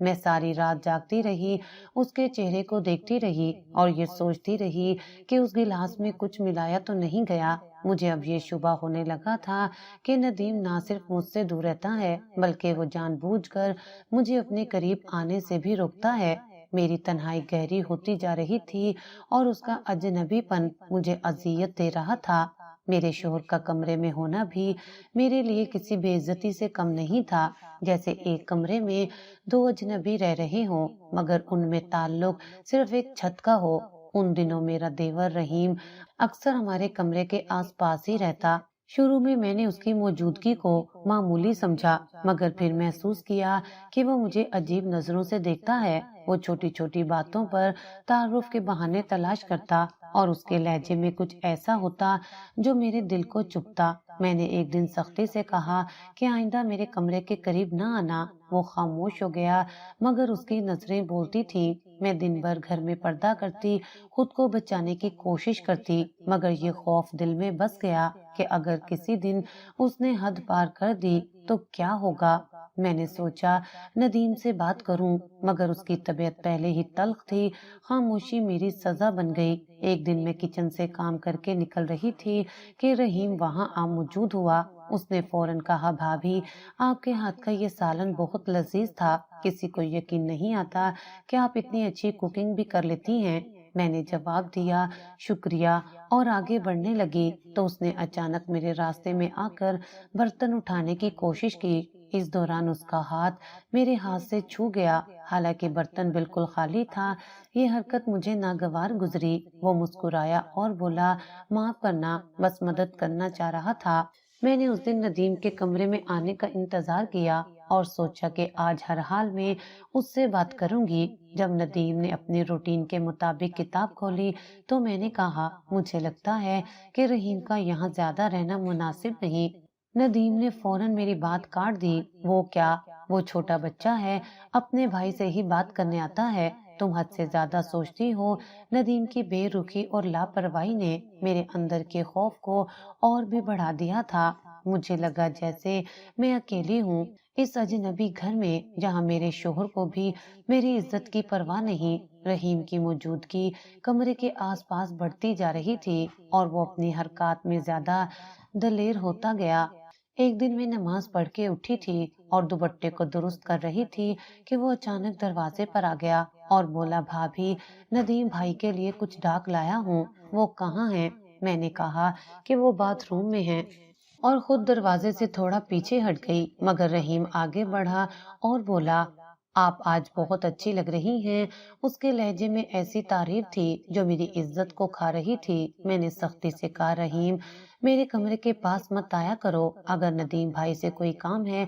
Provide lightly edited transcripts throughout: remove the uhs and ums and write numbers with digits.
میں ساری رات جاگتی رہی، اس کے چہرے کو دیکھتی رہی اور یہ سوچتی رہی کہ اس گلاس میں کچھ ملایا تو نہیں گیا۔ مجھے اب یہ شبہ ہونے لگا تھا کہ ندیم نہ صرف مجھ سے دور رہتا ہے بلکہ وہ جان بوجھ کر مجھے اپنے قریب آنے سے بھی روکتا ہے۔ میری تنہائی گہری ہوتی جا رہی تھی اور اس کا اجنبی پن مجھے اذیت دے رہا تھا۔ میرے شوہر کا کمرے میں ہونا بھی میرے لیے کسی بے عزتی سے کم نہیں تھا، جیسے ایک کمرے میں دو اجنبی رہ رہے ہوں مگر ان میں تعلق صرف ایک چھت کا ہو۔ ان دنوں میرا دیور رحیم اکثر ہمارے کمرے کے آس پاس ہی رہتا۔ شروع میں نے اس کی موجودگی کو معمولی سمجھا مگر پھر محسوس کیا کہ وہ مجھے عجیب نظروں سے دیکھتا ہے۔ وہ چھوٹی چھوٹی باتوں پر تعارف کے بہانے تلاش کرتا اور اس کے لہجے میں کچھ ایسا ہوتا جو میرے دل کو چبھتا۔ میں نے ایک دن سختی سے کہا کہ آئندہ میرے کمرے کے قریب نہ آنا۔ وہ خاموش ہو گیا مگر اس کی نظریں بولتی تھیں۔ میں دن بھر گھر میں پردہ کرتی، خود کو بچانے کی کوشش کرتی مگر یہ خوف دل میں بس گیا کہ اگر کسی دن اس نے حد پار کر دی تو کیا ہوگا۔ میں نے سوچا ندیم سے بات کروں مگر اس کی طبیعت پہلے ہی تلخ تھی۔ خاموشی میری سزا بن گئی۔ ایک دن میں کچن سے کام کر کے نکل رہی تھی کہ رحیم وہاں آ موجود ہوا۔ اس نے فوراً کہا، بھابھی آپ کے ہاتھ کا یہ سالن بہت لذیذ تھا، کسی کو یقین نہیں آتا کہ آپ اتنی اچھی کوکنگ بھی کر لیتی ہیں۔ میں نے جواب دیا شکریہ اور آگے بڑھنے لگی تو اس نے اچانک میرے راستے میں آ کر برتن اٹھانے کی کوشش کی۔ اس دوران اس کا ہاتھ میرے ہاتھ سے چھو گیا، حالانکہ برتن بالکل خالی تھا۔ یہ حرکت مجھے ناگوار گزری۔ وہ مسکرایا اور بولا، معاف کرنا، بس مدد کرنا چاہ رہا تھا۔ میں نے اس دن ندیم کے کمرے میں آنے کا انتظار کیا اور سوچا کہ آج ہر حال میں اس سے بات کروں گی۔ جب ندیم نے اپنے روٹین کے مطابق کتاب کھولی تو میں نے کہا، مجھے لگتا ہے کہ رحیم کا یہاں زیادہ رہنا مناسب نہیں۔ ندیم نے فوراً میری بات کاٹ دی، وہ کیا، وہ چھوٹا بچہ ہے، اپنے بھائی سے ہی بات کرنے آتا ہے، تم حد سے زیادہ سوچتی ہو۔ ندیم کی بے رخی اور لاپرواہی نے میرے اندر کے خوف کو اور بھی بڑھا دیا تھا۔ مجھے لگا جیسے میں اکیلی ہوں اس اجنبی گھر میں جہاں میرے شوہر کو بھی میری عزت کی پرواہ نہیں۔ رحیم کی موجودگی کمرے کے آس پاس بڑھتی جا رہی تھی اور وہ اپنی حرکات میں زیادہ دلیر ہوتا گیا۔ ایک دن میں نماز پڑھ کے اٹھی تھی اور دوپٹے کو درست کر رہی تھی کہ وہ اچانک دروازے پر آ گیا اور بولا، بھابھی ندیم بھائی کے لیے کچھ ڈاک لایا ہوں، وہ کہاں ہیں؟ میں نے کہا کہ وہ باتھ روم میں ہیں اور خود دروازے سے تھوڑا پیچھے ہٹ گئی مگر رحیم آگے بڑھا اور بولا، آپ آج بہت اچھی لگ رہی ہیں۔ اس کے لہجے میں ایسی تعریف تھی جو میری عزت کو کھا رہی تھی۔ میں نے سختی سے کہا، رحیم میرے کمرے کے پاس مت آیا کرو، اگر ندیم بھائی سے کوئی کام ہے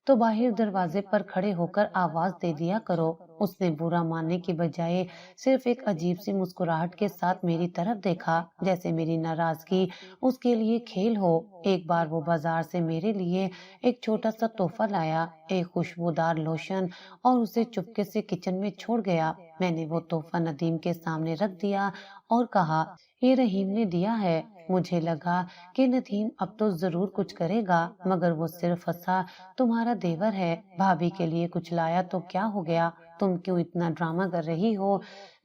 تو باہر دروازے پر کھڑے ہو کر آواز دے دیا کرو۔ اس نے برا ماننے کی بجائے صرف ایک عجیب سی مسکراہٹ کے ساتھ میری طرف دیکھا، جیسے میری ناراضگی اس کے لیے کھیل ہو۔ ایک بار وہ بازار سے میرے لیے ایک چھوٹا سا تحفہ لایا، ایک خوشبودار لوشن، اور اسے چپکے سے کچن میں چھوڑ گیا۔ میں نے وہ تحفہ ندیم کے سامنے رکھ دیا اور کہا، یہ رحیم نے دیا ہے۔ مجھے لگا کہ ندیم اب تو ضرور کچھ کرے گا مگر وہ صرف ہنسا، تمہارا دیور ہے، بھابھی کے لیے کچھ لایا تو کیا ہو گیا، تم کیوں اتنا ڈرامہ کر رہی ہو؟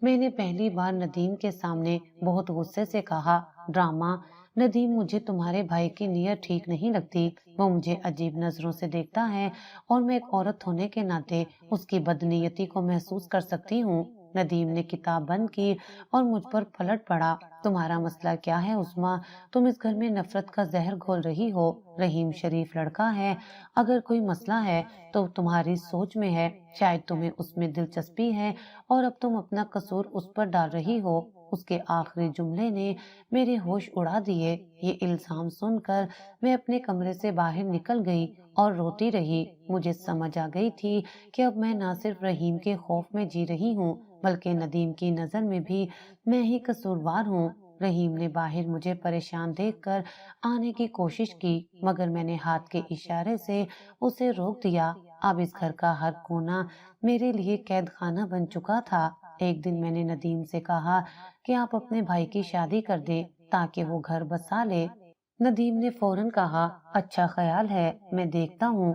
میں نے پہلی بار ندیم کے سامنے بہت غصے سے کہا، ڈرامہ؟ ندیم مجھے تمہارے بھائی کی نیت ٹھیک نہیں لگتی، وہ مجھے عجیب نظروں سے دیکھتا ہے اور میں ایک عورت ہونے کے ناطے اس کی بدنیتی کو محسوس کر سکتی ہوں۔ ندیم نے کتاب بند کی اور مجھ پر پلٹ پڑا، تمہارا مسئلہ کیا ہے عظمیٰ؟ تم اس گھر میں نفرت کا زہر گھول رہی ہو۔ رحیم شریف لڑکا ہے، اگر کوئی مسئلہ ہے تو تمہاری سوچ میں ہے، شاید تمہیں اس میں دلچسپی ہے اور اب تم اپنا قصور اس پر ڈال رہی ہو۔ اس کے آخری جملے نے میرے ہوش اڑا دیے۔ یہ الزام سن کر میں اپنے کمرے سے باہر نکل گئی اور روتی رہی۔ مجھے سمجھ آ گئی تھی کہ اب میں نہ صرف رحیم کے خوف میں جی رہی ہوں بلکہ ندیم کی نظر میں بھی میں ہی قصوروار ہوں۔ رحیم نے باہر مجھے پریشان دیکھ کر آنے کی کوشش کی مگر میں نے ہاتھ کے اشارے سے اسے روک دیا۔ اب اس گھر کا ہر کونا میرے لیے قید خانہ بن چکا تھا۔ ایک دن میں نے ندیم سے کہا کہ آپ اپنے بھائی کی شادی کر دیں تاکہ وہ گھر بسا لے۔ ندیم نے فوراً کہا، اچھا خیال ہے، میں دیکھتا ہوں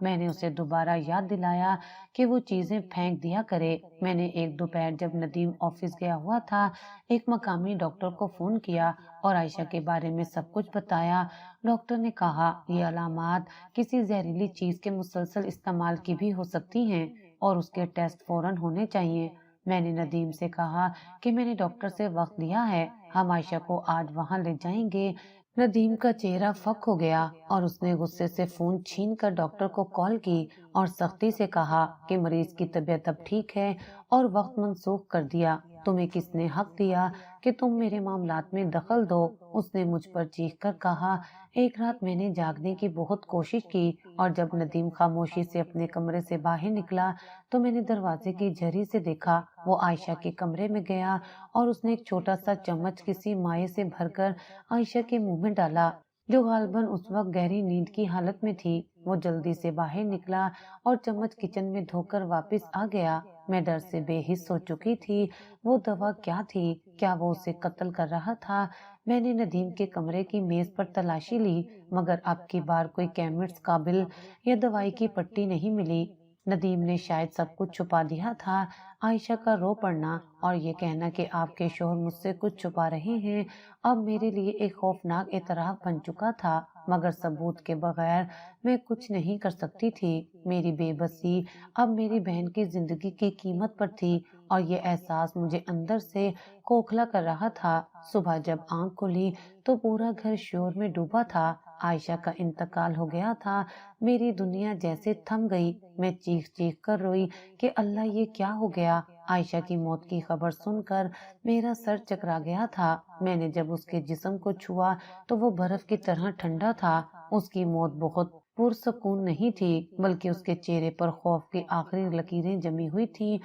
میں نے اسے دوبارہ یاد دلایا کہ وہ چیزیں پھینک دیا کرے۔ میں نے ایک دوپہر جب ندیم آفس گیا ہوا تھا، ایک مقامی ڈاکٹر کو فون کیا اور عائشہ کے بارے میں سب کچھ بتایا۔ ڈاکٹر نے کہا یہ علامات کسی زہریلی چیز کے مسلسل استعمال کی بھی ہو سکتی ہیں اور اس کے ٹیسٹ فوراً ہونے چاہیے۔ میں نے ندیم سے کہا کہ میں نے ڈاکٹر سے وقت لیا ہے، ہم عائشہ کو آج وہاں لے جائیں گے۔ ندیم کا چہرہ فک ہو گیا اور اس نے غصے سے فون چھین کر ڈاکٹر کو کال کی اور سختی سے کہا کہ مریض کی طبیعت اب ٹھیک ہے اور وقت منسوخ کر دیا۔ تمہیں کس نے حق دیا کہ تم میرے معاملات میں دخل دو؟ اس نے مجھ پر چیخ کر کہا۔ ایک رات میں نے جاگنے کی بہت کوشش کی اور جب ندیم خاموشی سے اپنے کمرے سے باہر نکلا تو میں نے دروازے کی جھری سے دیکھا وہ عائشہ کے کمرے میں گیا اور اس نے ایک چھوٹا سا چمچ کسی مائع سے بھر کر عائشہ کے منہ میں ڈالا، جو غالباً اس وقت گہری نیند کی حالت میں تھی۔ وہ جلدی سے باہر نکلا اور چمچ کچن میں دھو کر واپس آ گیا۔ میں ڈر سے بے حس ہو چکی تھی۔ وہ دوا کیا تھی؟ کیا وہ اسے قتل کر رہا تھا؟ میں نے ندیم کے کمرے کی میز پر تلاشی لی مگر اب کی بار کوئی کیمسٹ قابل یا دوائی کی پٹی نہیں ملی۔ ندیم نے شاید سب کچھ چھپا دیا تھا۔ عائشہ کا رو پڑنا اور یہ کہنا کہ آپ کے شوہر مجھ سے کچھ چھپا رہے ہیں اب میرے لیے ایک خوفناک اعتراف بن چکا تھا، مگر ثبوت کے بغیر میں کچھ نہیں کر سکتی تھی۔ میری بے بسی اب میری بہن کی زندگی کی قیمت پر تھی اور یہ احساس مجھے اندر سے کھوکھلا کر رہا تھا۔ صبح جب آنکھ کھلی تو پورا گھر شور میں ڈوبا تھا۔ عائشہ کا انتقال ہو گیا تھا۔ میری دنیا جیسے تھم گئی۔ میں چیخ چیخ کر روئی کہ اللہ یہ کیا ہو گیا۔ عائشہ کی موت کی خبر سن کر میرا سر چکرا گیا تھا۔ میں نے جب اس کے جسم کو چھوا تو وہ برف کی طرح ٹھنڈا تھا۔ اس کی موت بہت پرسکون نہیں تھی بلکہ اس کے چہرے پر خوف کی آخری لکیریں جمی ہوئی تھیں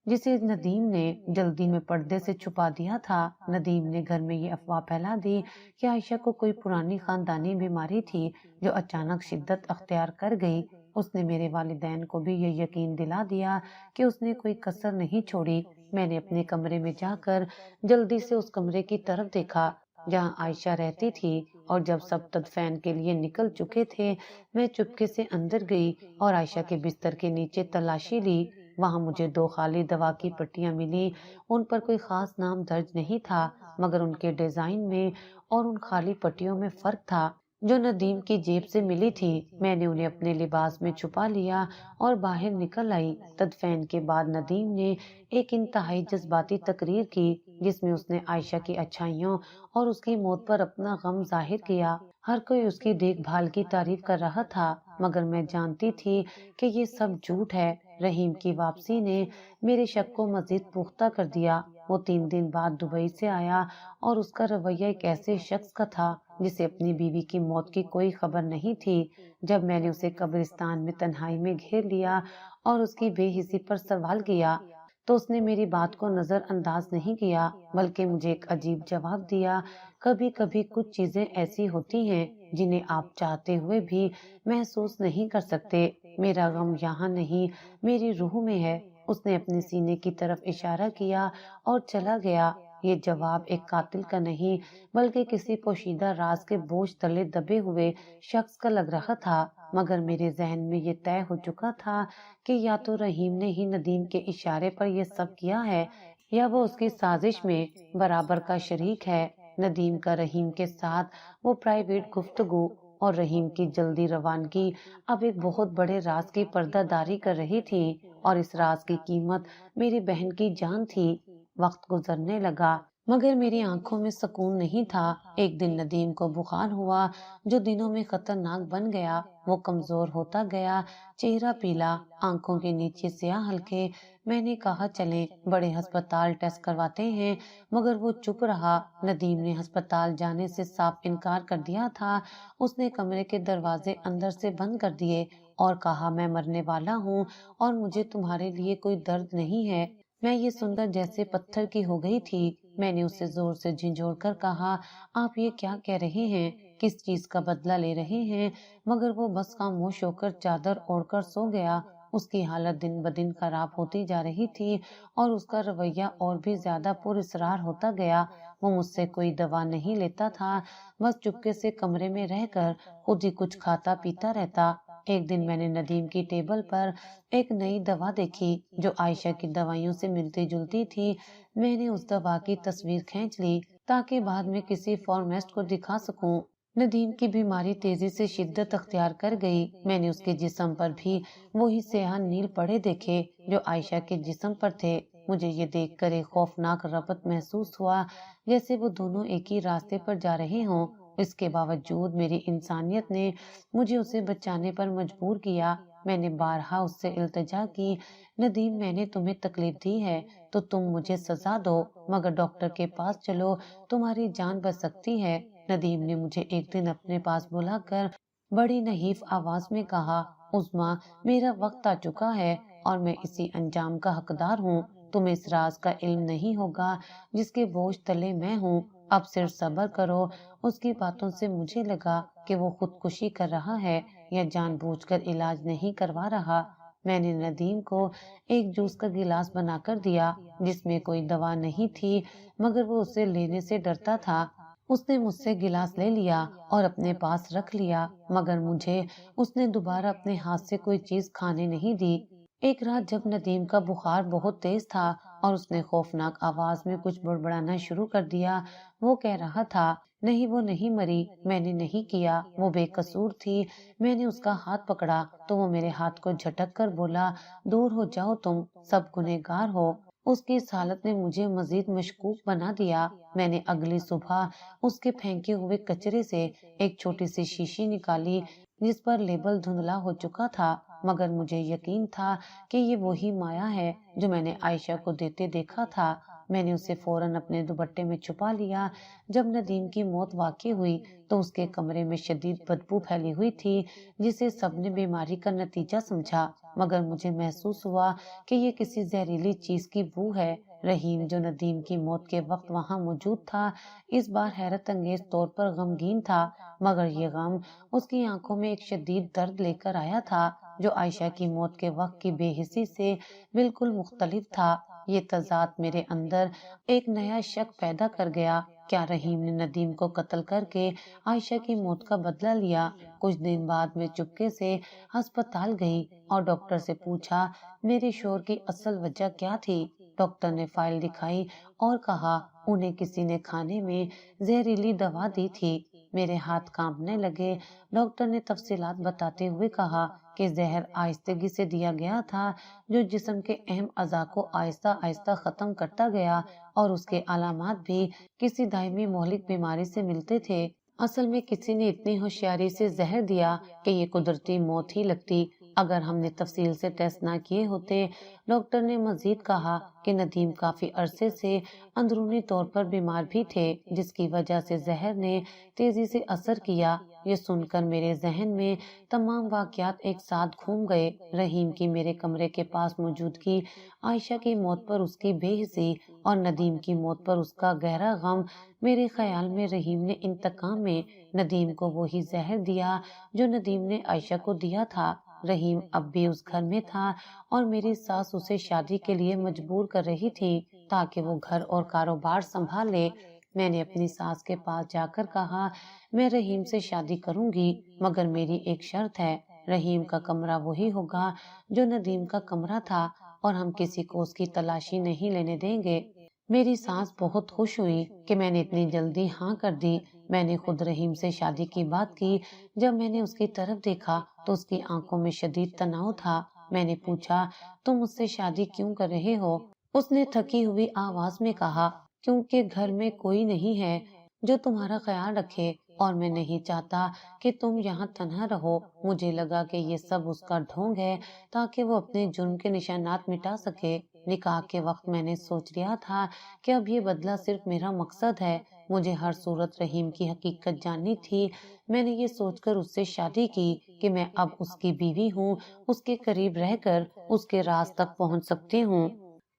جسے ندیم نے جلدی میں پردے سے چھپا دیا تھا۔ ندیم نے گھر میں یہ افواہ پھیلا دی کہ عائشہ کو کوئی پرانی خاندانی بیماری تھی جو اچانک شدت اختیار کر گئی۔ اس نے میرے والدین کو بھی یہ یقین دلا دیا کہ اس نے کوئی کسر نہیں چھوڑی۔ میں نے اپنے کمرے میں جا کر جلدی سے اس کمرے کی طرف دیکھا جہاں عائشہ رہتی تھی اور جب سب تدفین کے لیے نکل چکے تھے میں چپکے سے اندر گئی اور عائشہ کے بستر کے نیچے تلاشی لی۔ وہاں مجھے 2 خالی دوا کی پٹیاں ملی۔ ان پر کوئی خاص نام درج نہیں تھا مگر ان کے ڈیزائن میں اور ان خالی پٹیوں میں فرق تھا جو ندیم کی جیب سے ملی تھی۔ میں نے انہیں اپنے لباس میں چھپا لیا اور باہر نکل آئی۔ تدفین کے بعد ندیم نے ایک انتہائی جذباتی تقریر کی جس میں اس نے عائشہ کی اچھائیوں اور اس کی موت پر اپنا غم ظاہر کیا۔ ہر کوئی اس کی دیکھ بھال کی تعریف کر رہا تھا مگر میں جانتی تھی کہ یہ سب جھوٹ ہے۔ رحیم کی واپسی نے میرے شک کو مزید پختہ کر دیا۔ وہ 3 دن بعد دبئی سے آیا اور اس کا رویہ ایک ایسے شخص کا تھا جسے اپنی بیوی کی موت کی کوئی خبر نہیں تھی۔ جب میں نے اسے قبرستان میں تنہائی میں گھیر لیا اور اس کی بے حسی پر سوال کیا تو اس نے میری بات کو نظر انداز نہیں کیا بلکہ مجھے ایک عجیب جواب دیا۔ کبھی کبھی کچھ چیزیں ایسی ہوتی ہیں جنہیں آپ چاہتے ہوئے بھی محسوس نہیں کر سکتے۔ میرا غم یہاں نہیں میری روح میں ہے۔ اس نے اپنے سینے کی طرف اشارہ کیا اور چلا گیا۔ یہ جواب ایک قاتل کا نہیں بلکہ کسی پوشیدہ راز کے بوجھ تلے دبے ہوئے شخص کا لگ رہا تھا، مگر میرے ذہن میں یہ طے ہو چکا تھا کہ یا تو رحیم نے ہی ندیم کے اشارے پر یہ سب کیا ہے یا وہ اس کی سازش میں برابر کا شریک ہے۔ ندیم کا رحیم کے ساتھ وہ پرائیویٹ گفتگو اور رحیم کی جلدی روانگی اب ایک بہت بڑے راز کی پردہ داری کر رہی تھی اور اس راز کی قیمت میری بہن کی جان تھی۔ وقت گزرنے لگا مگر میری آنکھوں میں سکون نہیں تھا۔ ایک دن ندیم کو بخار ہوا جو دنوں میں خطرناک بن گیا۔ وہ کمزور ہوتا گیا، چہرہ پیلا، آنکھوں کے نیچے سیاہ حلقے۔ میں نے کہا چلیں بڑے ہسپتال ٹیسٹ کرواتے ہیں مگر وہ چپ رہا۔ ندیم نے ہسپتال جانے سے صاف انکار کر دیا تھا۔ اس نے کمرے کے دروازے اندر سے بند کر دیے اور کہا میں مرنے والا ہوں اور مجھے تمہارے لیے کوئی درد نہیں ہے۔ میں یہ سن کر جیسے پتھر کی ہو گئی تھی۔ میں نے اسے زور سے جھنجھوڑ کر کہا آپ یہ کیا کہہ رہے ہیں، کس چیز کا بدلہ لے رہے ہیں، مگر وہ بس خاموش ہو کر چادر اوڑھ کر سو گیا۔ اس کی حالت دن بدن خراب ہوتی جا رہی تھی اور اس کا رویہ اور بھی زیادہ پر اصرار ہوتا گیا۔ وہ مجھ سے کوئی دوا نہیں لیتا تھا، بس چپکے سے کمرے میں رہ کر خود ہی کچھ کھاتا پیتا رہتا۔ ایک دن میں نے ندیم کی ٹیبل پر ایک نئی دوا دیکھی جو عائشہ کی دوائیوں سے ملتی جلتی تھی۔ میں نے اس دوا کی تصویر کھینچ لی تاکہ بعد میں کسی فارماسٹ کو دکھا سکوں۔ ندیم کی بیماری تیزی سے شدت اختیار کر گئی۔ میں نے اس کے جسم پر بھی وہی سیاہ نیل پڑے دیکھے جو عائشہ کے جسم پر تھے۔ مجھے یہ دیکھ کر ایک خوفناک ربط محسوس ہوا، جیسے وہ دونوں ایک ہی راستے پر جا رہے ہوں۔ اس کے باوجود میری انسانیت نے مجھے اسے بچانے پر مجبور کیا۔ میں نے بارہا اس سے التجا کی، ندیم میں نے تمہیں تکلیف دی ہے تو تم مجھے سزا دو، مگر ڈاکٹر کے پاس چلو، تمہاری جان بچ سکتی ہے۔ ندیم نے مجھے ایک دن اپنے پاس بلا کر بڑی نحیف آواز میں کہا، عظمیٰ، میرا وقت آ چکا ہے اور میں اسی انجام کا حقدار ہوں۔ تمہیں اس راز کا علم نہیں ہوگا جس کے بوجھ تلے میں ہوں۔ اب صرف صبر کرو۔ اس کی باتوں سے مجھے لگا کہ وہ خودکشی کر رہا ہے یا جان بوجھ کر علاج نہیں کروا رہا۔ میں نے ندیم کو ایک جوس کا گلاس بنا کر دیا جس میں کوئی دوا نہیں تھی، مگر وہ اسے لینے سے ڈرتا تھا۔ اس نے مجھ سے گلاس لے لیا اور اپنے پاس رکھ لیا، مگر مجھے اس نے دوبارہ اپنے ہاتھ سے کوئی چیز کھانے نہیں دی۔ ایک رات جب ندیم کا بخار بہت تیز تھا اور اس نے خوفناک آواز میں کچھ بڑبڑانا شروع کر دیا، وہ کہہ رہا تھا، نہیں وہ نہیں مری، میں نے نہیں کیا، وہ بے قصور تھی۔ میں نے اس کا ہاتھ پکڑا تو وہ میرے ہاتھ کو جھٹک کر بولا، دور ہو جاؤ، تم سب گنہگار ہو۔ اس کی اس حالت نے مجھے مزید مشکوک بنا دیا۔ میں نے اگلی صبح اس کے پھینکے ہوئے کچرے سے ایک چھوٹی سی شیشی نکالی جس پر لیبل دھندلا ہو چکا تھا، مگر مجھے یقین تھا کہ یہ وہی مایا ہے جو میں نے عائشہ کو دیتے دیکھا تھا۔ میں نے اسے فوراً اپنے دوپٹے میں چھپا لیا۔ جب ندیم کی موت واقع ہوئی تو اس کے کمرے میں شدید بدبو پھیلی ہوئی تھی جسے سب نے بیماری کا نتیجہ سمجھا، مگر مجھے محسوس ہوا کہ یہ کسی زہریلی چیز کی بو ہے۔ رحیم جو ندیم کی موت کے وقت وہاں موجود تھا اس بار حیرت انگیز طور پر غمگین تھا، مگر یہ غم اس کی آنکھوں میں ایک شدید درد لے کر آیا تھا جو عائشہ کی موت کے وقت کی بے حسی سے بالکل مختلف تھا۔ یہ تضاد میرے اندر ایک نیا شک پیدا کر گیا، کیا رحیم نے ندیم کو قتل کر کے عائشہ کی موت کا بدلہ لیا؟ کچھ دن بعد میں چپکے سے ہسپتال گئی اور ڈاکٹر سے پوچھا میرے شوہر کی اصل وجہ کیا تھی۔ ڈاکٹر نے فائل دکھائی اور کہا انہیں کسی نے کھانے میں زہریلی دوا دی تھی۔ میرے ہاتھ کانپنے لگے۔ ڈاکٹر نے تفصیلات بتاتے ہوئے کہا کہ زہر آہستگی سے دیا گیا تھا جو جسم کے اہم اعضاء کو آہستہ آہستہ ختم کرتا گیا، اور اس کے علامات بھی کسی دائمی مہلک بیماری سے ملتے تھے۔ اصل میں کسی نے اتنی ہوشیاری سے زہر دیا کہ یہ قدرتی موت ہی لگتی اگر ہم نے تفصیل سے ٹیسٹ نہ کیے ہوتے۔ ڈاکٹر نے مزید کہا کہ ندیم کافی عرصے سے اندرونی طور پر بیمار بھی تھے جس کی وجہ سے زہر نے تیزی سے اثر کیا۔ یہ سن کر میرے ذہن میں تمام واقعات ایک ساتھ گھوم گئے، رحیم کی میرے کمرے کے پاس موجودگی، عائشہ کی موت پر اس کی بے حسی اور ندیم کی موت پر اس کا گہرا غم۔ میرے خیال میں رحیم نے انتقام میں ندیم کو وہی زہر دیا جو ندیم نے عائشہ کو دیا تھا۔ رحیم اب بھی اس گھر میں تھا اور میری ساس اسے شادی کے لیے مجبور کر رہی تھی تاکہ وہ گھر اور کاروبار سنبھال لے۔ میں نے اپنی ساس کے پاس جا کر کہا میں رحیم سے شادی کروں گی، مگر میری ایک شرط ہے، رحیم کا کمرہ وہی ہوگا جو ندیم کا کمرہ تھا اور ہم کسی کو اس کی تلاشی نہیں لینے دیں گے۔ میری ساس بہت خوش ہوئی کہ میں نے اتنی جلدی ہاں کر دی۔ میں نے خود رحیم سے شادی کی بات کی۔ جب میں نے اس کی طرف دیکھا تو اس کی آنکھوں میں شدید تناؤ تھا۔ میں نے پوچھا تم مجھ سے شادی کیوں کر رہے ہو؟ اس نے تھکی ہوئی آواز میں کہا کیونکہ گھر میں کوئی نہیں ہے جو تمہارا خیال رکھے اور میں نہیں چاہتا کہ تم یہاں تنہا رہو۔ مجھے لگا کہ یہ سب اس کا ڈھونگ ہے تاکہ وہ اپنے جرم کے نشانات مٹا سکے۔ نکاح کے وقت میں نے سوچ لیا تھا کہ اب یہ بدلہ صرف میرا مقصد ہے، مجھے ہر صورت رحیم کی حقیقت جاننی تھی۔ میں نے یہ سوچ کر اس سے شادی کی کہ میں اب اس کی بیوی ہوں، اس کے قریب رہ کر اس کے راز تک پہنچ سکتی ہوں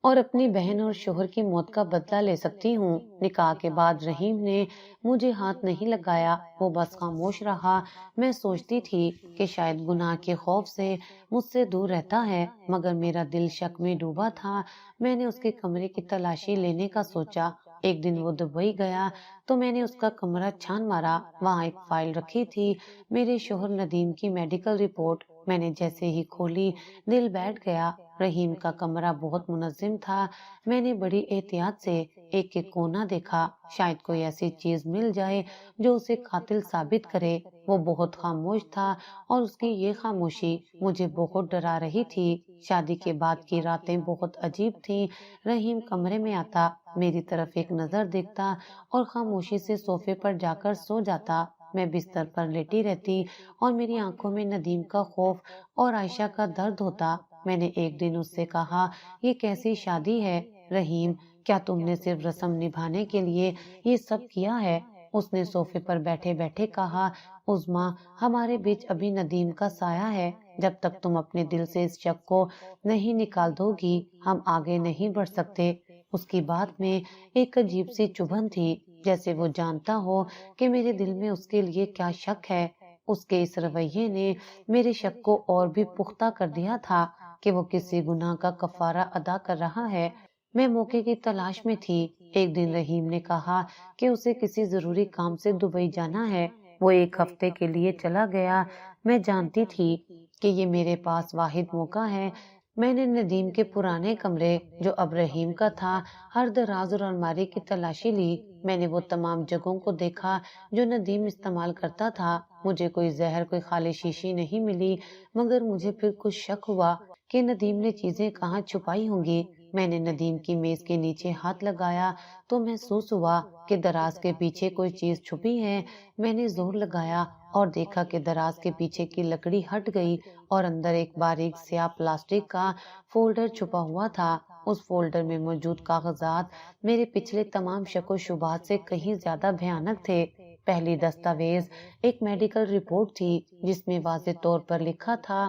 اور اپنی بہن اور شوہر کی موت کا بدلہ لے سکتی ہوں۔ نکاح کے بعد رحیم نے مجھے ہاتھ نہیں لگایا، وہ بس خاموش رہا۔ میں سوچتی تھی کہ شاید گناہ کے خوف سے مجھ سے دور رہتا ہے، مگر میرا دل شک میں ڈوبا تھا۔ میں نے اس کے کمرے کی تلاشی لینے کا سوچا۔ ایک دن وہ دبئی گیا تو میں نے اس کا کمرہ چھان مارا، وہاں ایک فائل رکھی تھی، میرے شوہر ندیم کی میڈیکل رپورٹ۔ میں نے جیسے ہی کھولی دل بیٹھ گیا۔ رحیم کا کمرہ بہت منظم تھا، میں نے بڑی احتیاط سے ایک ایک کونا دیکھا، شاید کوئی ایسی چیز مل جائے جو اسے قاتل ثابت کرے۔ وہ بہت خاموش تھا اور اس کی یہ خاموشی مجھے بہت ڈرا رہی تھی۔ شادی کے بعد کی راتیں بہت عجیب تھیں۔ رحیم کمرے میں آتا، میری طرف ایک نظر دیکھتا اور خاموشی سے صوفے پر جا کر سو جاتا۔ میں بستر پر لیٹی رہتی اور میری آنکھوں میں ندیم کا خوف اور عائشہ کا درد ہوتا۔ میں نے ایک دن اس سے کہا، یہ کیسی شادی ہے رحیم؟ کیا تم نے صرف رسم نبھانے کے لیے یہ سب کیا ہے؟ اس نے صوفے پر بیٹھے بیٹھے کہا، عظمیٰ، ہمارے بیچ ابھی ندیم کا سایہ ہے۔ جب تک تم اپنے دل سے اس شک کو نہیں نکال دو گی، ہم آگے نہیں بڑھ سکتے۔ اس کی بات میں ایک عجیب سی چبھن تھی، جیسے وہ جانتا ہو کہ میرے دل میں اس کے لیے کیا شک ہے۔ اس کے اس رویے نے میرے شک کو اور بھی پختہ کر دیا تھا کہ وہ کسی گناہ کا کفارہ ادا کر رہا ہے۔ میں موقع کی تلاش میں تھی۔ ایک دن رحیم نے کہا کہ اسے کسی ضروری کام سے دبئی جانا ہے۔ وہ ایک ہفتے کے لیے چلا گیا۔ میں جانتی تھی کہ یہ میرے پاس واحد موقع ہے۔ میں نے ندیم کے پرانے کمرے، جو اب رحیم کا تھا، ہر دراز اور الماری کی تلاشی لی۔ میں نے وہ تمام جگہوں کو دیکھا جو ندیم استعمال کرتا تھا۔ مجھے کوئی زہر، کوئی خالی شیشی نہیں ملی، مگر مجھے پھر کچھ شک ہوا کہ ندیم نے چیزیں کہاں چھپائی ہوں گی۔ میں نے ندیم کی میز کے نیچے ہاتھ لگایا تو محسوس ہوا کہ دراز کے پیچھے کوئی چیز چھپی ہے۔ میں نے زور لگایا اور دیکھا کہ دراز کے پیچھے کی لکڑی ہٹ گئی اور اندر ایک باریک سیاہ پلاسٹک کا فولڈر چھپا ہوا تھا۔ اس فولڈر میں موجود کاغذات میرے پچھلے تمام شک و شبہات سے کہیں زیادہ بھیانک تھے۔ پہلی دستاویز ایک میڈیکل رپورٹ تھی جس میں واضح طور پر لکھا تھا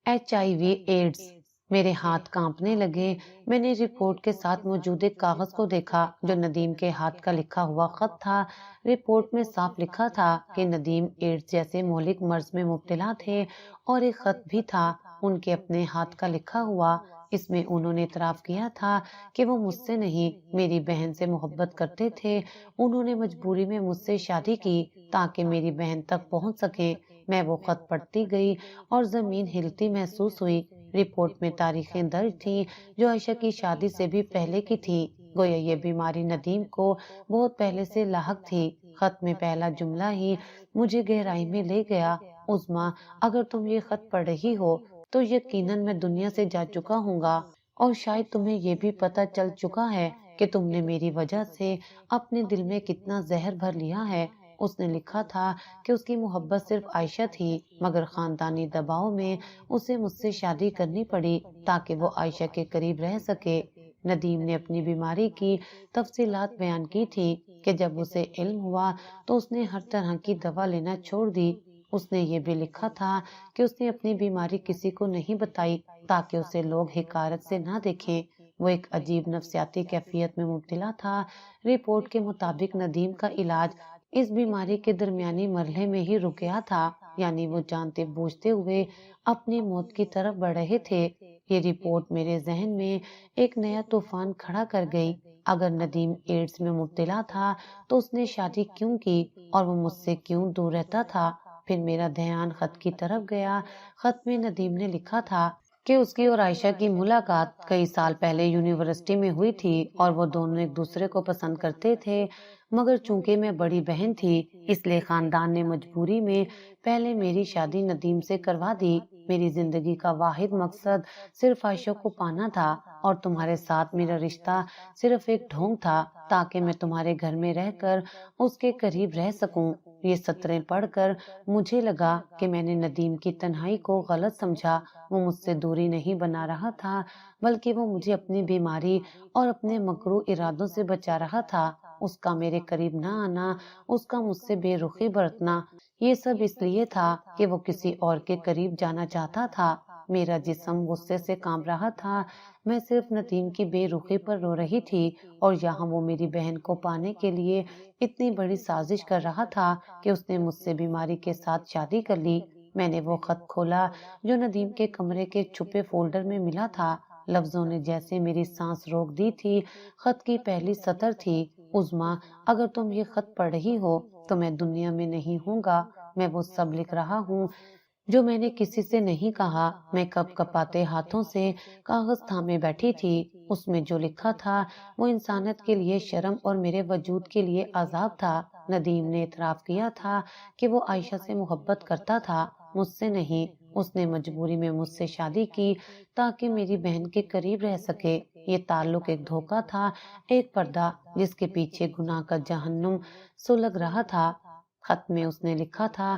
HIV ایڈز۔ میرے ہاتھ کانپنے لگے۔ میں نے رپورٹ کے ساتھ موجود ایک کاغذ کو دیکھا جو ندیم کے ہاتھ کا لکھا ہوا خط تھا۔ رپورٹ میں صاف لکھا تھا کہ ندیم ایڈز جیسے مہلک مرض میں مبتلا تھے، اور ایک خط بھی تھا ان کے اپنے ہاتھ کا لکھا ہوا۔ اس میں انہوں نے اعتراف کیا تھا کہ وہ مجھ سے نہیں، میری بہن سے محبت کرتے تھے۔ انہوں نے مجبوری میں مجھ سے شادی کی تاکہ میری بہن تک پہنچ سکیں۔ میں وہ خط پڑھتی گئی اور زمین ہلتی محسوس ہوئی۔ رپورٹ میں تاریخیں درج تھیں جو عائشہ کی شادی سے بھی پہلے کی تھی، گویا یہ بیماری ندیم کو بہت پہلے سے لاحق تھی۔ خط میں پہلا جملہ ہی مجھے گہرائی میں لے گیا۔ عظمیٰ، اگر تم یہ خط پڑھ رہی ہو تو یقیناً میں دنیا سے جا چکا ہوں گا، اور شاید تمہیں یہ بھی پتہ چل چکا ہے کہ تم نے میری وجہ سے اپنے دل میں کتنا زہر بھر لیا ہے۔ اس نے لکھا تھا کہ اس کی محبت صرف عائشہ تھی، مگر خاندانی دباؤ میں اسے مجھ سے شادی کرنی پڑی تاکہ وہ عائشہ کے قریب رہ سکے۔ ندیم نے اپنی بیماری کی تفصیلات بیان کی تھی کہ جب اسے علم ہوا تو اس نے ہر طرح کی دوا لینا چھوڑ دی۔ اس نے یہ بھی لکھا تھا کہ اس نے اپنی بیماری کسی کو نہیں بتائی تاکہ اسے لوگ حقارت سے نہ دیکھیں۔ وہ ایک عجیب نفسیاتی کیفیت میں مبتلا تھا۔ رپورٹ کے مطابق ندیم کا علاج اس بیماری کے درمیانی مرحلے میں ہی رک گیا تھا، یعنی وہ جانتے بوجھتے ہوئے اپنی موت کی طرف بڑھ رہے تھے۔ یہ رپورٹ میرے ذہن میں ایک نیا طوفان کھڑا کر گئی۔ اگر ندیم ایڈز میں مبتلا تھا تو اس نے شادی کیوں کی، اور وہ مجھ سے کیوں دور رہتا تھا؟ پھر میرا دھیان خط کی طرف گیا۔ خط میں ندیم نے لکھا تھا کہ اس کی اور عائشہ کی ملاقات کئی سال پہلے یونیورسٹی میں ہوئی تھی اور وہ دونوں ایک دوسرے کو پسند کرتے تھے، مگر چونکہ میں بڑی بہن تھی اس لیے خاندان نے مجبوری میں پہلے میری شادی ندیم سے کروا دی۔ میری زندگی کا واحد مقصد صرف عائشہ کو پانا تھا، اور تمہارے ساتھ میرا رشتہ صرف ایک ڈھونگ تھا تاکہ میں تمہارے گھر میں رہ کر اس کے قریب رہ سکوں۔ یہ سطریں پڑھ کر مجھے لگا کہ میں نے ندیم کی تنہائی کو غلط سمجھا۔ وہ مجھ سے دوری نہیں بنا رہا تھا، بلکہ وہ مجھے اپنی بیماری اور اپنے مکروہ ارادوں سے بچا رہا تھا۔ اس کا میرے قریب نہ آنا، اس کا مجھ سے بے رخی برتنا، یہ سب اس لیے تھا کہ وہ کسی اور کے قریب جانا چاہتا تھا۔ میرا جسم غصے سے کانپ رہا تھا۔ میں صرف ندیم کی بے رخی پر رو رہی تھی، اور یہاں وہ میری بہن کو پانے کے لیے اتنی بڑی سازش کر رہا تھا کہ اس نے مجھ سے بیماری کے ساتھ شادی کر لی۔ میں نے وہ خط کھولا جو ندیم کے کمرے کے چھپے فولڈر میں ملا تھا۔ لفظوں نے جیسے میری سانس روک دی تھی۔ خط کی پہلی سطر تھی، عظما اگر تم یہ خط پڑھ رہی ہو تو میں دنیا میں نہیں ہوں گا، میں وہ سب لکھ رہا ہوں جو میں نے کسی سے نہیں کہا۔ میں کپ کپاتے ہاتھوں سے کاغذ تھامے بیٹھی تھی، اس میں جو لکھا تھا وہ انسانیت کے لیے شرم اور میرے وجود کے لیے عذاب تھا۔ ندیم نے اعتراف کیا تھا کہ وہ عائشہ سے محبت کرتا تھا، مجھ سے نہیں۔ اس نے مجبوری میں مجھ سے شادی کی تاکہ میری بہن کے قریب رہ سکے۔ یہ تعلق ایک دھوکہ تھا، ایک پردہ جس کے پیچھے گناہ کا جہنم سلگ رہا تھا۔ خط میں اس نے لکھا تھا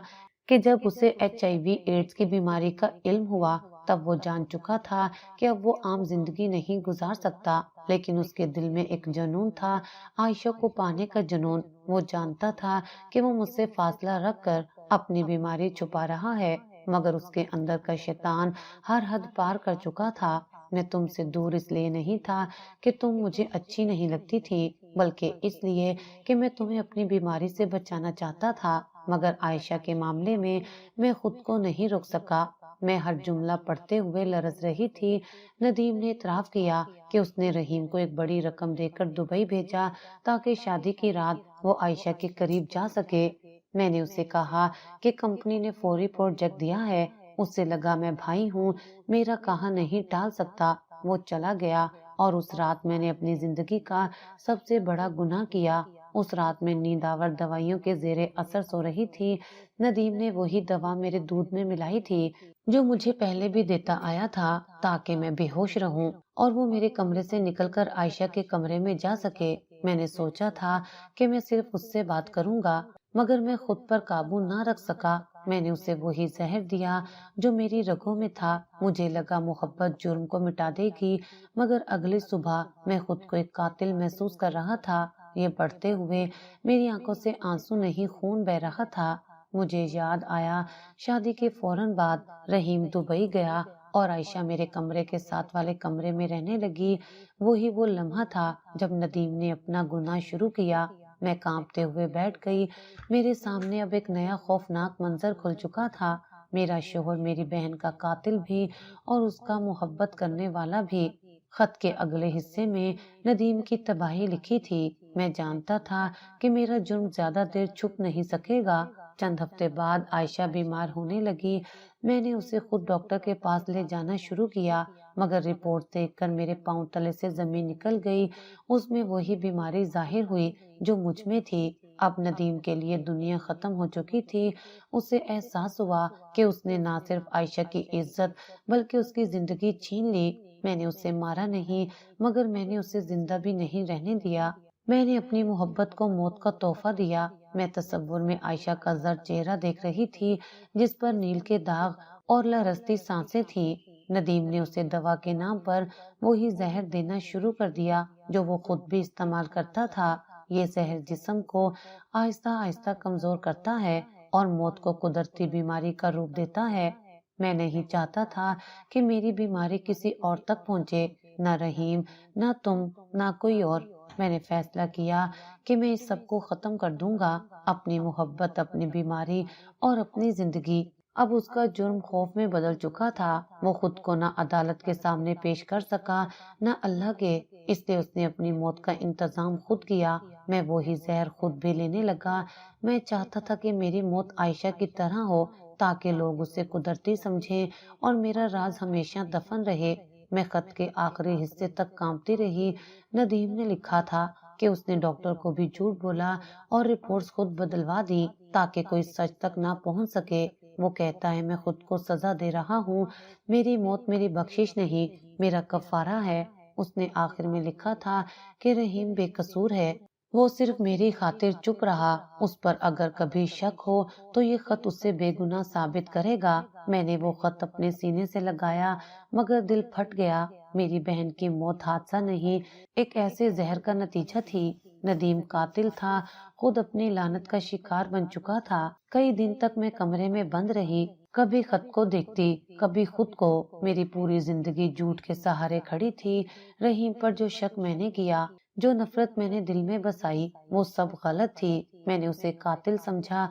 کہ جب اسے HIV ایڈز کی بیماری کا علم ہوا تب وہ جان چکا تھا کہ اب وہ عام زندگی نہیں گزار سکتا، لیکن اس کے دل میں ایک جنون تھا، عائشہ کو پانے کا جنون۔ وہ جانتا تھا کہ وہ مجھ سے فاصلہ رکھ کر اپنی بیماری چھپا رہا ہے، مگر اس کے اندر کا شیطان ہر حد پار کر چکا تھا۔ میں تم سے دور اس لیے نہیں تھا کہ تم مجھے اچھی نہیں لگتی تھی، بلکہ اس لیے کہ میں تمہیں اپنی بیماری سے بچانا چاہتا تھا، مگر عائشہ کے معاملے میں خود کو نہیں روک سکا۔ میں ہر جملہ پڑھتے ہوئے لرز رہی تھی۔ ندیم نے اعتراف کیا کہ اس نے رحیم کو ایک بڑی رقم دے کر دبئی بھیجا تاکہ شادی کی رات وہ عائشہ کے قریب جا سکے۔ میں نے اسے کہا کہ کمپنی نے فوری پروجیکٹ دیا ہے، اس سے لگا میں بھائی ہوں، میرا کہا نہیں ٹال سکتا۔ وہ چلا گیا اور اس رات میں نے اپنی زندگی کا سب سے بڑا گناہ کیا۔ اس رات میں نیند آور دوائیوں کے زیر اثر سو رہی تھی۔ ندیم نے وہی دوا میرے دودھ میں ملائی تھی جو مجھے پہلے بھی دیتا آیا تھا تاکہ میں بے ہوش رہوں اور وہ میرے کمرے سے نکل کر عائشہ کے کمرے میں جا سکے۔ میں نے سوچا تھا کہ میں صرف اس سے بات کروں گا، مگر میں خود پر قابو نہ رکھ سکا۔ میں نے اسے وہی زہر دیا جو میری رگوں میں تھا۔ مجھے لگا محبت جرم کو مٹا دے گی، مگر اگلی صبح میں خود کو ایک قاتل محسوس کر رہا تھا۔ یہ بڑھتے ہوئے میری آنکھوں سے آنسو نہیں خون بہ رہا تھا۔ مجھے یاد آیا شادی کے فوراً بعد رحیم دبئی گیا اور عائشہ میرے کمرے کے ساتھ والے کمرے میں رہنے لگی۔ وہی وہ لمحہ تھا جب ندیم نے اپنا گناہ شروع کیا۔ میں کانپتے ہوئے بیٹھ گئی۔ میرے سامنے اب ایک نیا خوفناک منظر کھل چکا تھا، میرا شوہر میری بہن کا قاتل بھی اور اس کا محبت کرنے والا بھی۔ خط کے اگلے حصے میں ندیم کی تباہی لکھی تھی۔ میں جانتا تھا کہ میرا جرم زیادہ دیر چھپ نہیں سکے گا۔ چند ہفتے بعد عائشہ بیمار ہونے لگی۔ میں نے اسے خود ڈاکٹر کے پاس لے جانا شروع کیا، مگر رپورٹ دیکھ کر میرے پاؤں تلے سے زمین نکل گئی۔ اس میں وہی بیماری ظاہر ہوئی جو مجھ میں تھی۔ اب ندیم کے لیے دنیا ختم ہو چکی تھی۔ اسے احساس ہوا کہ اس نے نہ صرف عائشہ کی عزت بلکہ اس کی زندگی چھین لی۔ میں نے اسے مارا نہیں، مگر میں نے اسے زندہ بھی نہیں رہنے دیا۔ میں نے اپنی محبت کو موت کا تحفہ دیا۔ میں تصور میں عائشہ کا زرد چہرہ دیکھ رہی تھی جس پر نیل کے داغ اور لرزتی سانسیں تھیں۔ ندیم نے اسے دوا کے نام پر وہی زہر دینا شروع کر دیا جو وہ خود بھی استعمال کرتا تھا۔ یہ زہر جسم کو آہستہ آہستہ کمزور کرتا ہے اور موت کو قدرتی بیماری کا روپ دیتا ہے۔ میں نہیں چاہتا تھا کہ میری بیماری کسی اور تک پہنچے، نہ رحیم، نہ تم، نہ کوئی اور۔ میں نے فیصلہ کیا کہ میں اس سب کو ختم کر دوں گا، اپنی محبت، اپنی بیماری اور اپنی زندگی۔ اب اس کا جرم خوف میں بدل چکا تھا۔ وہ خود کو نہ عدالت کے سامنے پیش کر سکا نہ اللہ کے، اس لیے اس نے اپنی موت کا انتظام خود کیا۔ میں وہی زہر خود بھی لینے لگا۔ میں چاہتا تھا کہ میری موت عائشہ کی طرح ہو تاکہ لوگ اسے قدرتی سمجھیں اور میرا راز ہمیشہ دفن رہے۔ میں خط کے آخری حصے تک کانپتی رہی۔ ندیم نے لکھا تھا کہ اس نے ڈاکٹر کو بھی جھوٹ بولا اور رپورٹس خود بدلوا دی تاکہ کوئی سچ تک نہ پہنچ سکے۔ وہ کہتا ہے میں خود کو سزا دے رہا ہوں، میری موت میری بخشش نہیں، میرا کفارہ ہے۔ اس نے آخر میں لکھا تھا کہ رحیم بے قصور ہے، وہ صرف میری خاطر چپ رہا، اس پر اگر کبھی شک ہو تو یہ خط اسے بے گناہ ثابت کرے گا۔ میں نے وہ خط اپنے سینے سے لگایا مگر دل پھٹ گیا۔ میری بہن کی موت حادثہ نہیں، ایک ایسے زہر کا نتیجہ تھی۔ ندیم قاتل تھا، خود اپنی لعنت کا شکار بن چکا تھا۔ کئی دن تک میں کمرے میں بند رہی، کبھی خط کو دیکھتی، کبھی خود کو۔ میری پوری زندگی جھوٹ کے سہارے کھڑی تھی۔ رحیم پر جو شک میں نے کیا، جو نفرت میں نے دل میں بسائی، وہ سب غلط تھی۔ میں نے اسے قاتل سمجھا،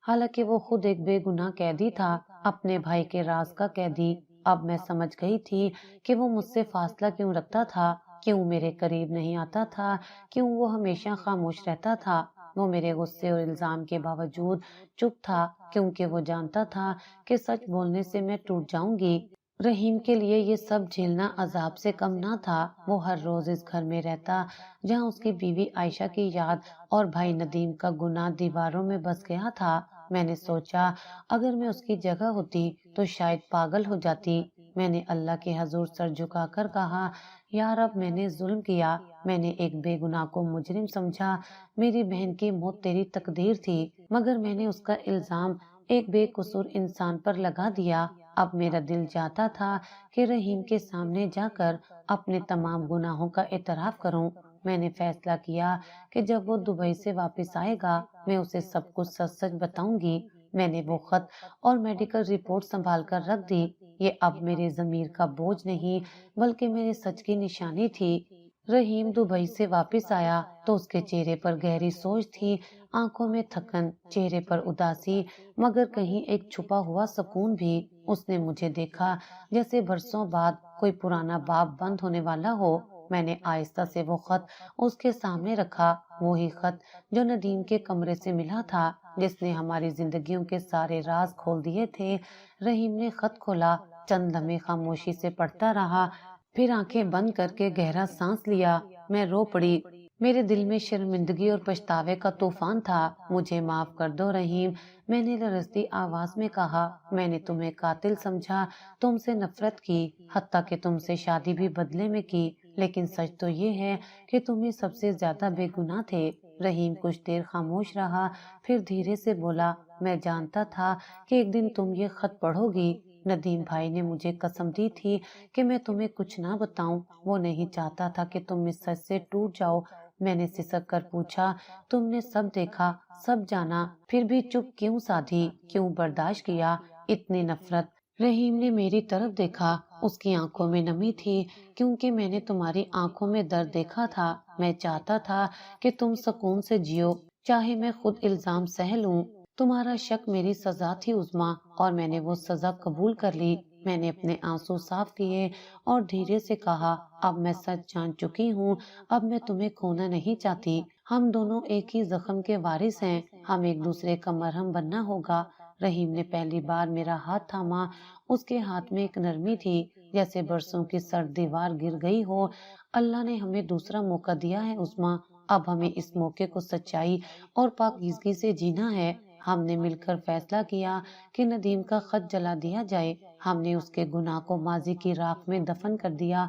حالانکہ وہ خود ایک بے گناہ قیدی تھا، اپنے بھائی کے راز کا قیدی۔ اب میں سمجھ گئی تھی کہ وہ مجھ سے فاصلہ کیوں رکھتا تھا۔ کیوں میرے قریب نہیں آتا تھا؟ کیوں وہ ہمیشہ خاموش رہتا تھا؟ وہ میرے غصے اور الزام کے باوجود چپ تھا، کیونکہ وہ جانتا تھا کہ سچ بولنے سے میں ٹوٹ جاؤں گی۔ رحیم کے لیے یہ سب جھیلنا عذاب سے کم نہ تھا۔ وہ ہر روز اس گھر میں رہتا جہاں اس کی بیوی عائشہ کی یاد اور بھائی ندیم کا گناہ دیواروں میں بس گیا تھا۔ میں نے سوچا اگر میں اس کی جگہ ہوتی تو شاید پاگل ہو جاتی۔ میں نے اللہ کے حضور سر جھکا کر کہا، یا رب، میں نے ظلم کیا، میں نے ایک بے گناہ کو مجرم سمجھا، میری بہن کی موت تیری تقدیر تھی، مگر میں نے اس کا الزام ایک بے قصور انسان پر لگا دیا۔ اب میرا دل چاہتا تھا کہ رحیم کے سامنے جا کر اپنے تمام گناہوں کا اعتراف کروں۔ میں نے فیصلہ کیا کہ جب وہ دبئی سے واپس آئے گا میں اسے سب کچھ سچ سچ بتاؤں گی۔ میں نے وہ خط اور میڈیکل رپورٹ سنبھال کر رکھ دی۔ یہ اب میرے ضمیر کا بوجھ نہیں بلکہ میرے سچ کی نشانی تھی۔ رحیم دبئی سے واپس آیا تو اس کے چہرے پر گہری سوچ تھی، آنکھوں میں تھکن، چہرے پر اداسی، مگر کہیں ایک چھپا ہوا سکون بھی۔ اس نے مجھے دیکھا جیسے برسوں بعد کوئی پرانا باب بند ہونے والا ہو۔ میں نے آہستہ سے وہ خط اس کے سامنے رکھا، وہی خط جو ندیم کے کمرے سے ملا تھا، جس نے ہماری زندگیوں کے سارے راز کھول دیے تھے۔ رحیم نے خط کھولا، چند لمحے خاموشی سے پڑھتا رہا، پھر آنکھیں بند کر کے گہرا سانس لیا۔ میں رو پڑی۔ میرے دل میں شرمندگی اور پچھتاوے کا طوفان تھا۔ مجھے معاف کر دو رحیم، میں نے لرزتی آواز میں کہا۔ میں نے تمہیں قاتل سمجھا، تم سے نفرت کی، حتیٰ کہ تم سے شادی بھی بدلے میں کی، لیکن سچ تو یہ ہے کہ تم ہی سب سے زیادہ بے گناہ تھے۔ رحیم کچھ دیر خاموش رہا، پھر دھیرے سے بولا، میں جانتا تھا کہ ایک دن تم یہ خط پڑھو گی۔ ندیم بھائی نے مجھے قسم دی تھی کہ میں تمہیں کچھ نہ بتاؤں، وہ نہیں چاہتا تھا کہ تم اس سچ سے ٹوٹ جاؤ۔ میں نے سسک کر پوچھا، تم نے سب دیکھا، سب جانا، پھر بھی چپ کیوں سادھی، کیوں برداشت کیا اتنی نفرت؟ رحیم نے میری طرف دیکھا، اس کی آنکھوں میں نمی تھی، کیونکہ میں نے تمہاری آنکھوں میں درد دیکھا تھا۔ میں چاہتا تھا کہ تم سکون سے جیو، چاہے میں خود الزام سہ لوں۔ تمہارا شک میری سزا تھی عظمیٰ، اور میں نے وہ سزا قبول کر لی۔ میں نے اپنے آنسو صاف کیے اور دھیرے سے کہا، اب میں سچ جان چکی ہوں، اب میں تمہیں کھونا نہیں چاہتی۔ ہم دونوں ایک ہی زخم کے وارث ہیں، ہم ایک دوسرے کا مرہم بننا ہوگا۔ رحیم نے پہلی بار میرا ہاتھ تھاما، اس کے ہاتھ میں ایک نرمی تھی، جیسے برسوں کی سرد دیوار گر گئی ہو۔ اللہ نے ہمیں دوسرا موقع دیا ہے عظمیٰ، اب ہمیں اس موقع کو سچائی اور پاکیزگی سے جینا ہے۔ ہم نے مل کر فیصلہ کیا کہ ندیم کا خط جلا دیا جائے، ہم نے اس کے گناہ کو ماضی کی راکھ میں دفن کر دیا،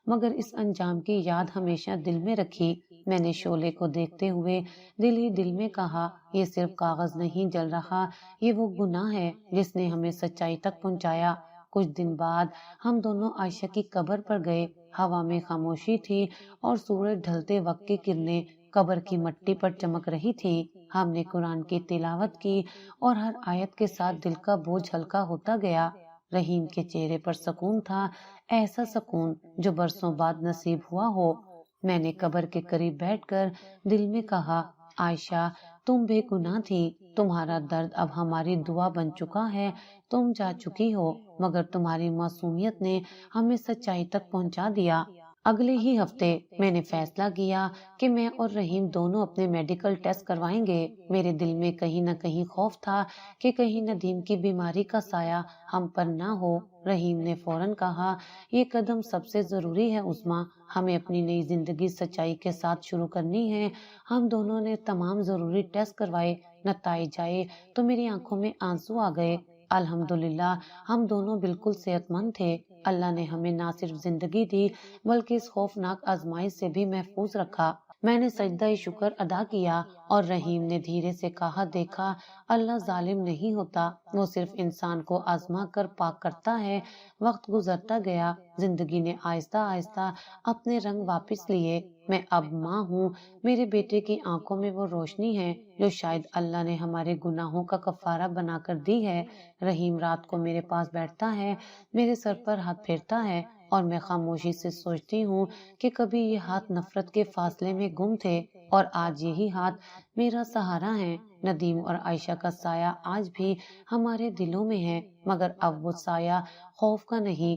مگر اس انجام کی یاد ہمیشہ دل میں رکھی۔ میں نے شعلے کو دیکھتے ہوئے دل ہی دل میں کہا، یہ صرف کاغذ نہیں جل رہا، یہ وہ گناہ ہے جس نے ہمیں سچائی تک پہنچایا۔ کچھ دن بعد ہم دونوں عائشہ کی قبر پر گئے۔ ہوا میں خاموشی تھی اور سورج ڈھلتے وقت کی کرنیں قبر کی مٹی پر چمک رہی تھی۔ ہم نے قرآن کی تلاوت کی اور ہر آیت کے ساتھ دل کا بوجھ ہلکا ہوتا گیا۔ رحیم کے چہرے پر سکون تھا، ایسا سکون جو برسوں بعد نصیب ہوا ہو۔ میں نے قبر کے قریب بیٹھ کر دل میں کہا، عائشہ، تم بے گناہ تھی، تمہارا درد اب ہماری دعا بن چکا ہے، تم جا چکی ہو، مگر تمہاری معصومیت نے ہمیں سچائی تک پہنچا دیا۔ اگلے ہی ہفتے میں نے فیصلہ کیا کہ میں اور رحیم دونوں اپنے میڈیکل ٹیسٹ کروائیں گے۔ میرے دل میں کہیں نہ کہیں خوف تھا کہ کہیں ندیم کی بیماری کا سایہ ہم پر نہ ہو۔ رحیم نے فوراً کہا، یہ قدم سب سے ضروری ہے عظمیٰ، ہمیں اپنی نئی زندگی سچائی کے ساتھ شروع کرنی ہے۔ ہم دونوں نے تمام ضروری ٹیسٹ کروائے، نتائج آئے تو میری آنکھوں میں آنسو آ گئے۔ الحمدللہ ہم دونوں بالکل صحت مند تھے۔ اللہ نے ہمیں نہ صرف زندگی دی بلکہ اس خوفناک آزمائش سے بھی محفوظ رکھا۔ میں نے سجدہ شکر ادا کیا اور رحیم نے دھیرے سے کہا، دیکھا، اللہ ظالم نہیں ہوتا، وہ صرف انسان کو آزما کر پاک کرتا ہے۔ وقت گزرتا گیا، زندگی نے آہستہ آہستہ اپنے رنگ واپس لیے۔ میں اب ماں ہوں، میرے بیٹے کی آنکھوں میں وہ روشنی ہے جو شاید اللہ نے ہمارے گناہوں کا کفارہ بنا کر دی ہے۔ رحیم رات کو میرے پاس بیٹھتا ہے، میرے سر پر ہاتھ پھیرتا ہے اور میں خاموشی سے سوچتی ہوں کہ کبھی یہ ہاتھ نفرت کے فاصلے میں گم تھے اور آج یہی ہاتھ میرا سہارا ہے۔ ندیم اور عائشہ کا سایہ آج بھی ہمارے دلوں میں ہے، مگر اب وہ سایہ خوف کا نہیں